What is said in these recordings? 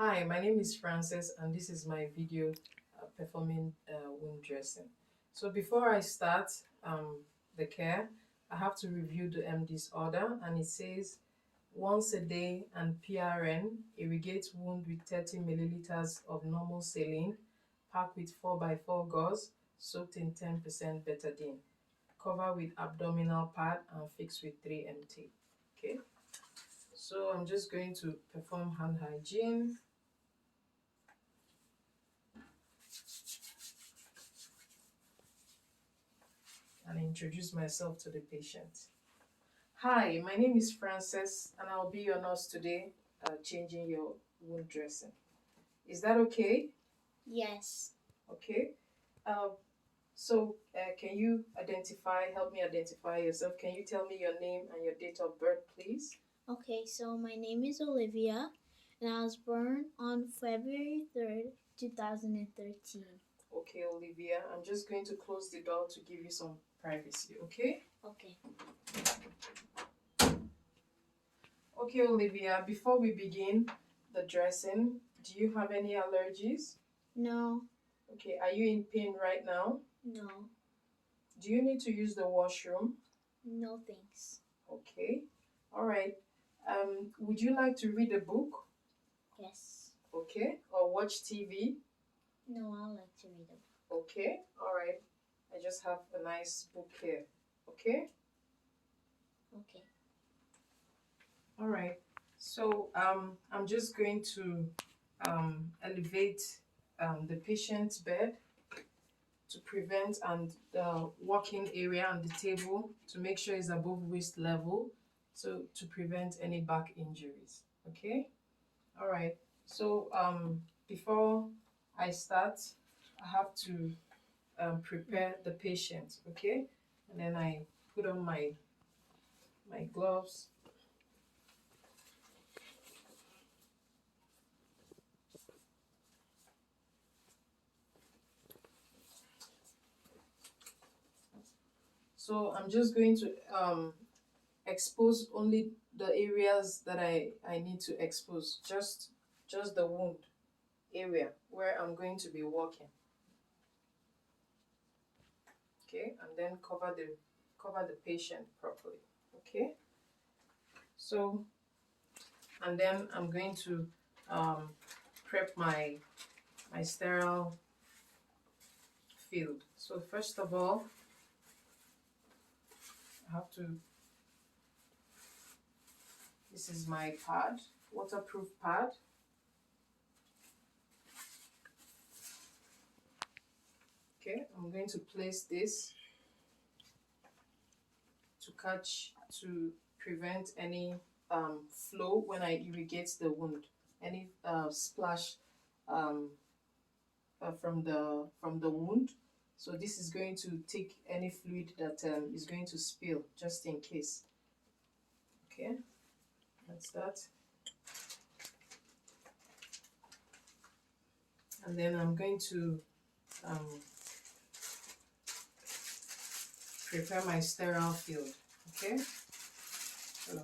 Hi, my name is Frances and this is my video performing wound dressing. So before I start the care, I have to review the MD's order, and it says once a day and PRN, irrigate wound with 30 milliliters of normal saline, pack with 4x4 gauze, soaked in 10% betadine, cover with abdominal pad and fix with 3 MT. Okay, so I'm just going to perform hand hygiene and introduce myself to the patient. Hi, my name is Frances and I'll be your nurse today, changing your wound dressing. Is that okay? Yes. Okay. Uh, can you help me identify yourself? Can you tell me your name and your date of birth, please? Okay, so my name is Olivia and I was born on February 3rd, 2013. Okay, Olivia, I'm just going to close the door to give you some privacy, okay? Okay. Okay, Olivia, before we begin the dressing, do you have any allergies? No. Okay, are you in pain right now? No. Do you need to use the washroom? No thanks. Okay, all right. Would you like to read a book? Yes. Okay, or watch TV? No, I like to read them. Okay, all right. I just have a nice book here. Okay, Okay. all right. So I'm just going to elevate the patient's bed to prevent and the working area and the table to make sure it's above waist level, so to prevent any back injuries. Okay, all right. So before I start, I have to prepare the patient. Okay, and then I put on my gloves. So I'm just going to expose only the areas that I need to expose, just the wound area where I'm going to be working. Okay, and then cover the patient properly. Okay, so and then I'm going to prep my sterile field. So first of all, I have to, this is my pad, waterproof pad. Okay, I'm going to place this to prevent any flow when I irrigate the wound, any splash um, from the wound. So this is going to take any fluid that is going to spill, just in case. Okay, that's that. And then I'm going to um, prepare my sterile field. Okay, so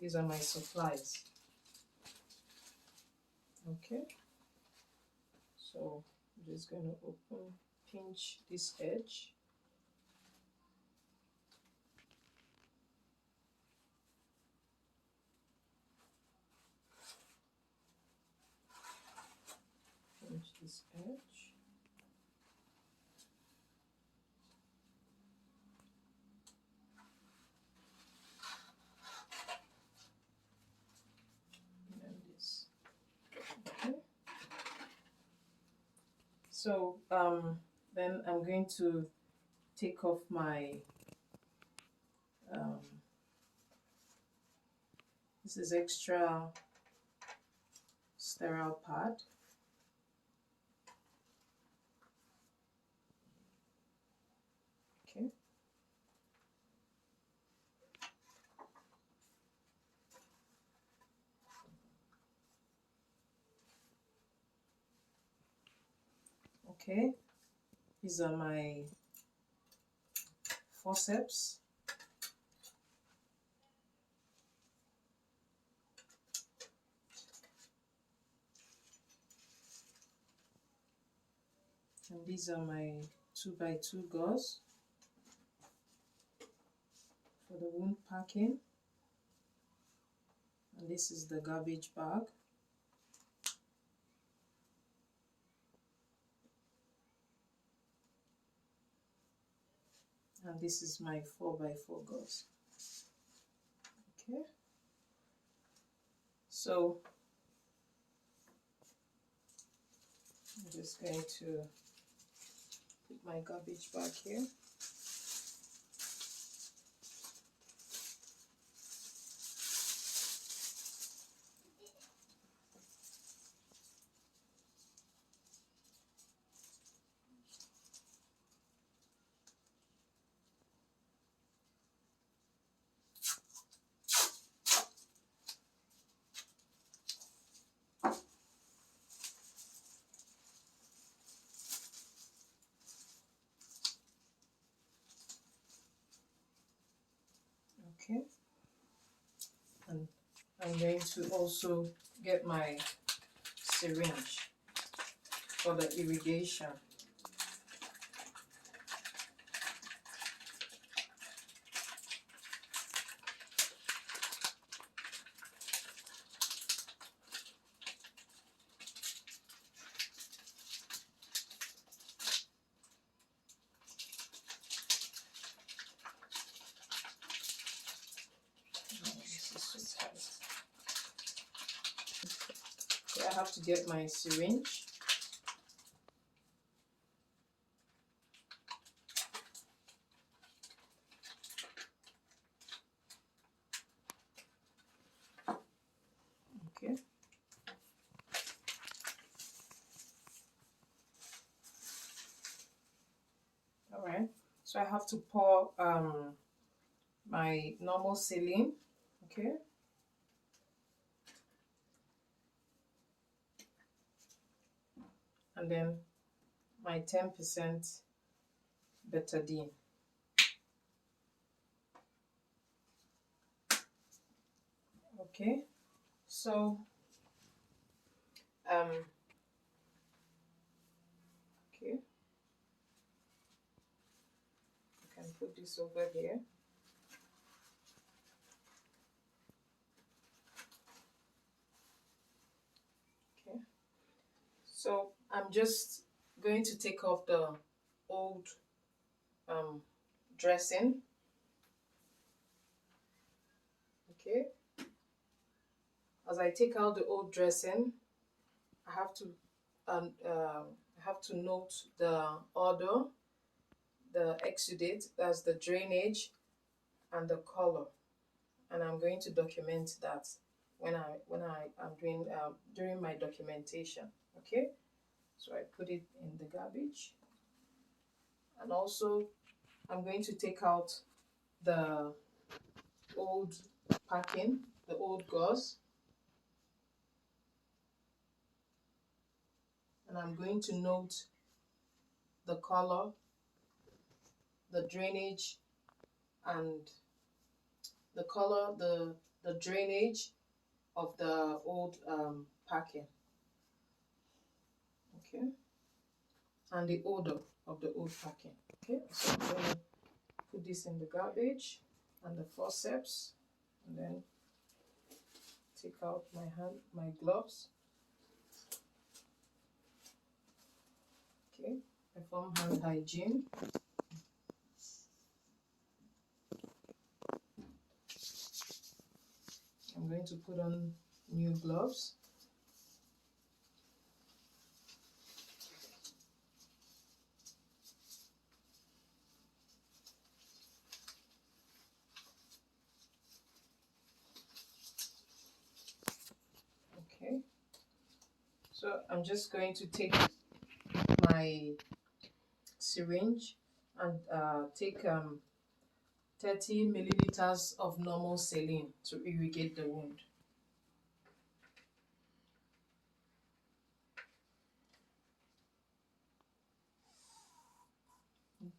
these are my supplies. Okay, so I'm just going to pinch this edge. Pinch this edge. And this. Okay. So then I'm going to take off my um, this is extra sterile pad. Okay. Okay. These are my forceps. And these are my 2x2 gauze for the wound packing. And this is the garbage bag. And this is my 4x4 gauze. Okay. So I'm just going to put my garbage bag here. Okay, and I'm going to also get my syringe for the irrigation. Okay, I have to get my syringe. Okay. All right. So I have to pour my normal saline. Okay. And then my 10% betadine. Okay. So okay. I can put this over here. Okay. So I'm just going to take off the old dressing. Okay. As I take out the old dressing, I have to note the order, the exudate, that's the drainage, and the color, and I'm going to document that when I am doing during my documentation. Okay, so I put it in the garbage, and also I'm going to take out the old packing, the old gauze, and I'm going to note the color, the drainage, and the color, the drainage of the old packing. Okay, and the odor of the old packing. Okay, so I'm going to put this in the garbage and the forceps, and then take out my gloves. Okay, perform hand hygiene. I'm going to put on new gloves. Okay, so I'm just going to take my syringe and take 30 milliliters of normal saline to irrigate the wound.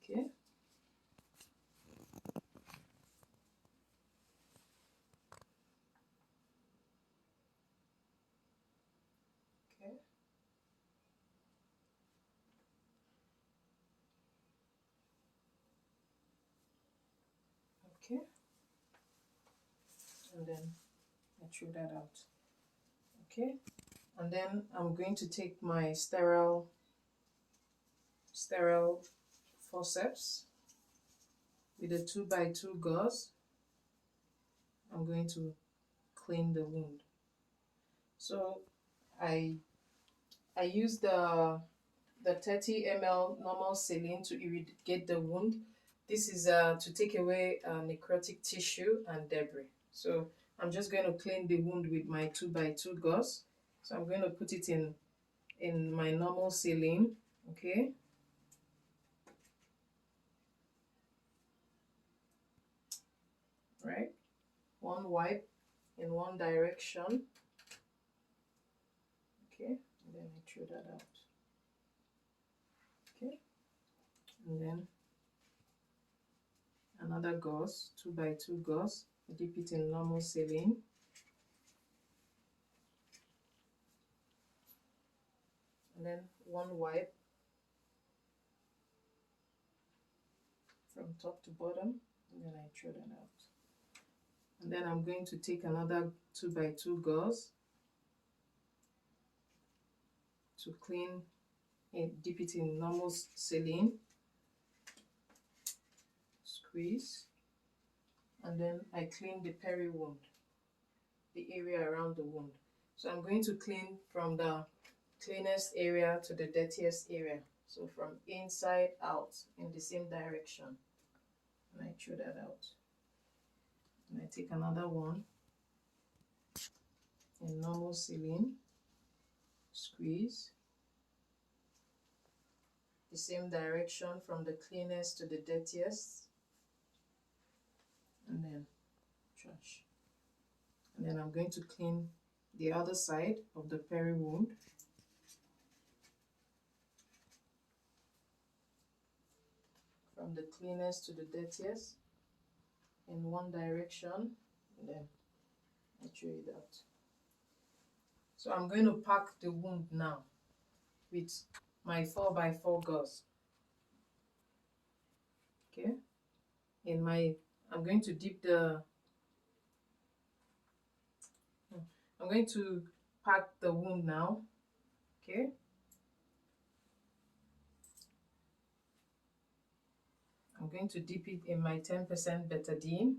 Okay. Okay, and then I throw that out. Okay, and then I'm going to take my sterile forceps with a 2x2 gauze. I'm going to clean the wound. So I use the 30 ml normal saline to irrigate the wound. This is to take away necrotic tissue and debris. So I'm just going to clean the wound with my 2x2 gauze. So I'm going to put it in my normal saline. Okay. Right. One wipe in one direction. Okay. And then I throw that out. Okay. And then another gauze, 2x2 gauze. Dip it in normal saline. And then one wipe from top to bottom, and then I throw that out. And then I'm going to take another 2x2 gauze to clean it, dip it in normal saline, squeeze, and then I clean the peri wound, the area around the wound. So I'm going to clean from the cleanest area to the dirtiest area. So from inside out in the same direction. And I throw that out. And I take another one in normal saline, squeeze, the same direction from the cleanest to the dirtiest, and then trash. And then I'm going to clean the other side of the peri wound. From the cleanest to the dirtiest in one direction, and then I throw it out. So I'm going to pack the wound now with my 4x4 gauze. Okay, I'm going to dip I'm going to pack the wound now. Okay, I'm going to dip it in my 10% betadine.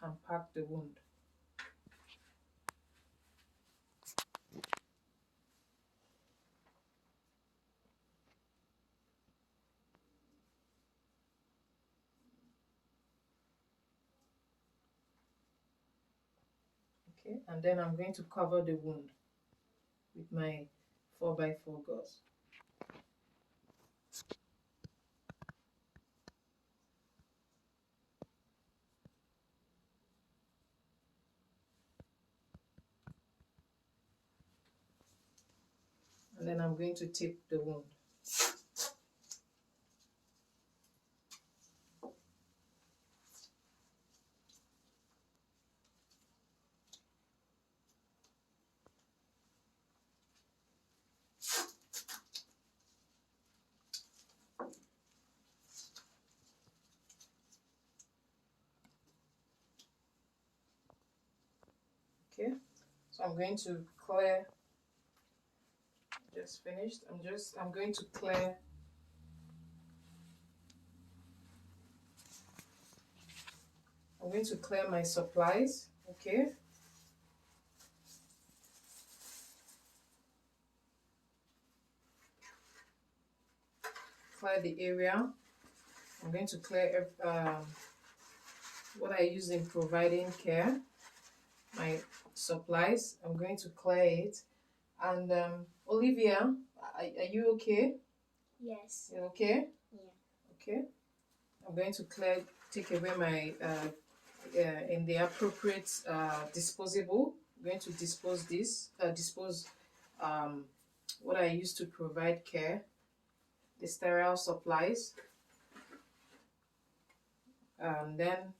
And pack the wound. Okay, and then I'm going to cover the wound with my 4x4 gauze. And then I'm going to tape the wound. Okay, so I'm going to clear, just finished, I'm going to clear my supplies. Okay, clear the area. I'm going to clear what I use in providing care, my supplies. I'm going to clear it. And Olivia, are you okay? Yes. You okay? Yeah. Okay. I'm going to take away my in the appropriate disposable. I'm going to dispose what I use to provide care, the sterile supplies. Then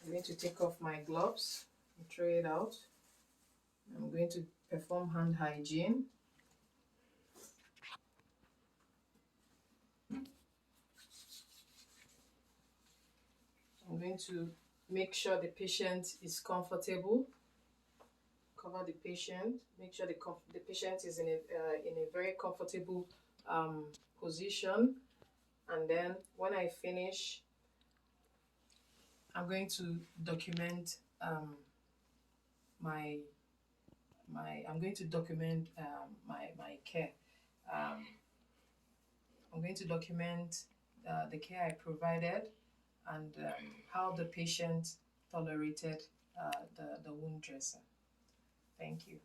I'm going to take off my gloves and throw it out. I'm going to perform hand hygiene. going to make sure the patient is comfortable. Cover the patient. Make sure the patient is in a very comfortable position. And then when I finish, I'm going to document my I'm going to document my care. Um, I'm going to document the care I provided and how the patient tolerated the wound dressing. Thank you.